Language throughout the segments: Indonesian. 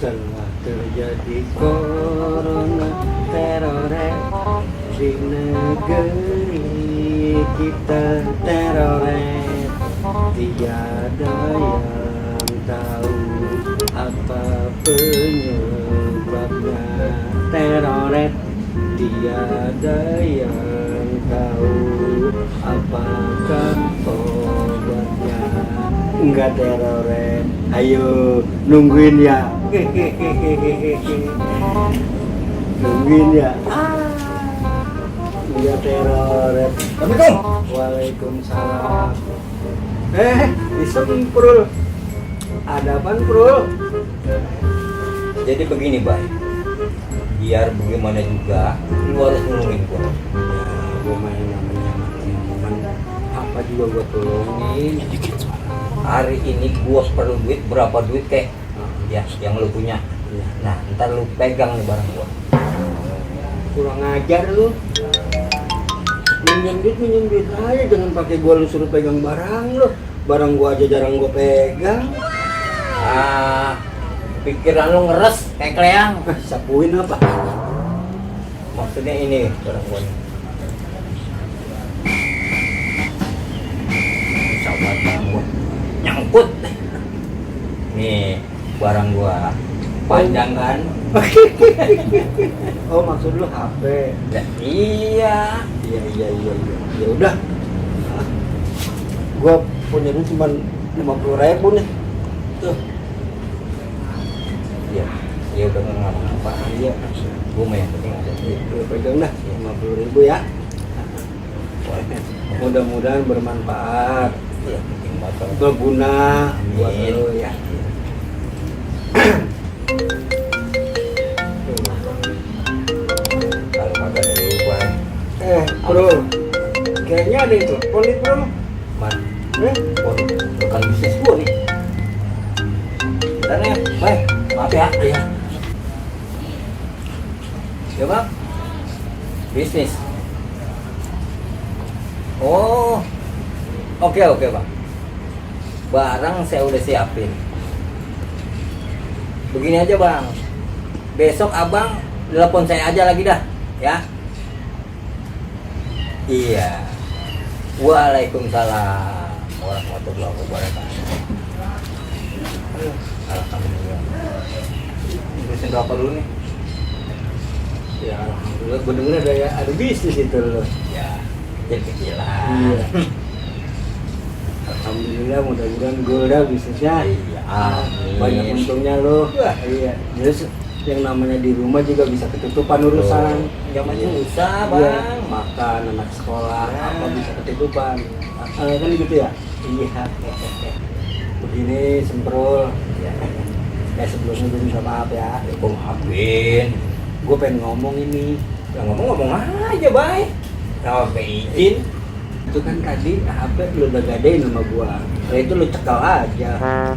Telah terjadi corona teror di negeri kita teror. Tiada yang tahu apa penyebabnya teror. Tiada yang tahu apakah obatnya. Enggak teror. Ayo nungguin ya. Nungguin ya. Enggak teror. Assalamualaikum. Waalaikumsalam. Disemprul. Ada apaan, Prul? Jadi begini, Bay. Biar bagaimana juga, lu harus nolongin gua. Ya, gue main namanya teman. Apa juga gue tolongin. Hari ini gua perlu duit, berapa duit kek? Ya, yang lu punya. Ya. Nah, ntar lu pegang nih barang gua. Kurang ajar lu. Minjem duit aja, jangan pakai gua lu suruh pegang barang lu. Barang gua aja jarang gua pegang. Pikiran lu ngeres kayak kleang. Sapuin apa? Maksudnya ini barang gua nih. Sahabat barang gua nyangkut. Nih barang gua panjang kan? Oh, maksud lu HP? Ya, iya. Iya. Ya udah. Gua punya duit cuma 50.000 nih. Tuh. Ya udah nggak ngapa-ngapa. Iya. Gua mah yang penting ada duit. Lu pegang dah 50.000 ya. Mudah-mudahan bermanfaat. Iya, penting banget. Berguna buat Amin. lu ya. Kalau kagak ada lu, Bay. Bro. Kayaknya ada yang telepon nih, Bro. Man, waduh, bukan bisnis gua nih. Bentar ya, Bay. Maaf ya. Iya. Ya, Bang. Bisnis. Oh. Oke, Bang. Barang saya udah siapin. Begini aja, Bang. Besok Abang telepon saya aja lagi dah, ya. Iya. Waalaikumsalam warahmatullahi wabarakatuh. Alhamdulillah. Urusin berapa dulu nih? Ya, alhamdulillah. Gue denger ada bisnis itu loh. Ya, kecil-kecilan. Iya. Alhamdulillah, mudah-mudahan gol bisnisnya. Iya, amin. Banyak untungnya loh. Wah. Iya. Terus yang namanya di rumah juga bisa ketutupan urusan. Jangan Iya. susah, Iya. Bang. Makan anak sekolah Ya. apa bisa ketutupan. Kan gitu ya. Iya. Begini semprul. Ya, Sebelumnya gue minta maaf ya. gua maafin. Gue pengen ngomong ini. Ya ngomong aja, Bay. Sampai izin. Itu kan tadi HP lu udah gadein sama gua. Nah itu lu cekal aja. Kan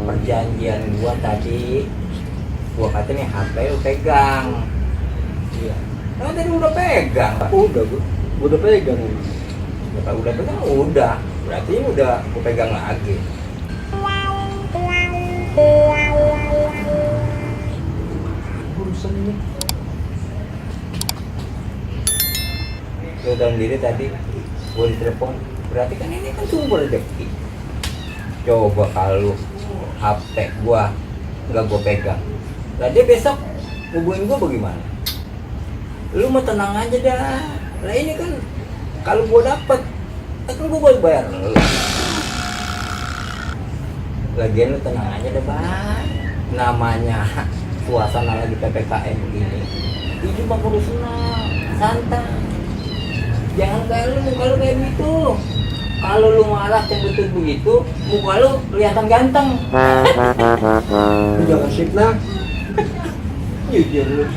perjanjian gua tadi, gua kata nih HP lu pegang. Iya. Nah, tadi udah pegang, Pak. Udah gua udah pegang emang. Kalau udah pegang udah. Berarti ini udah gua pegang lagi. Urusan ini. Lu dalam diri tadi gua ditelepon. Berarti kan ini kan sumber rezeki. Coba kalau HP gua nggak gua pegang. Berarti besok hubungin gua bagaimana? Lu mau tenang aja dah. Lah ini kan kalau gua dapet, kan gua boleh bayar lu. Lagian lu tenang aja deh, Bang. Namanya suasana lagi PPKM begini. Hidup mah kudu senang, santai. Jangan kayak lu, muka lu kayak gitu. Kalau lu marah cembetut begitu, muka lu kelihatan ganteng. Lu jangan fitnah. Jujur lu.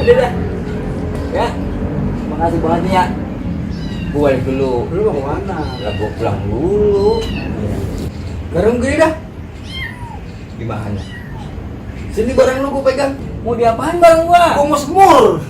Udah dah. Ya. Makasih banget nih ya. Gue balik dulu. Lu mau kemana? Lah gue pulang dulu. Garung gini dah. Gimana? Sini barang lu gua pegang. Mau diapain bareng gua? Gua mau semur.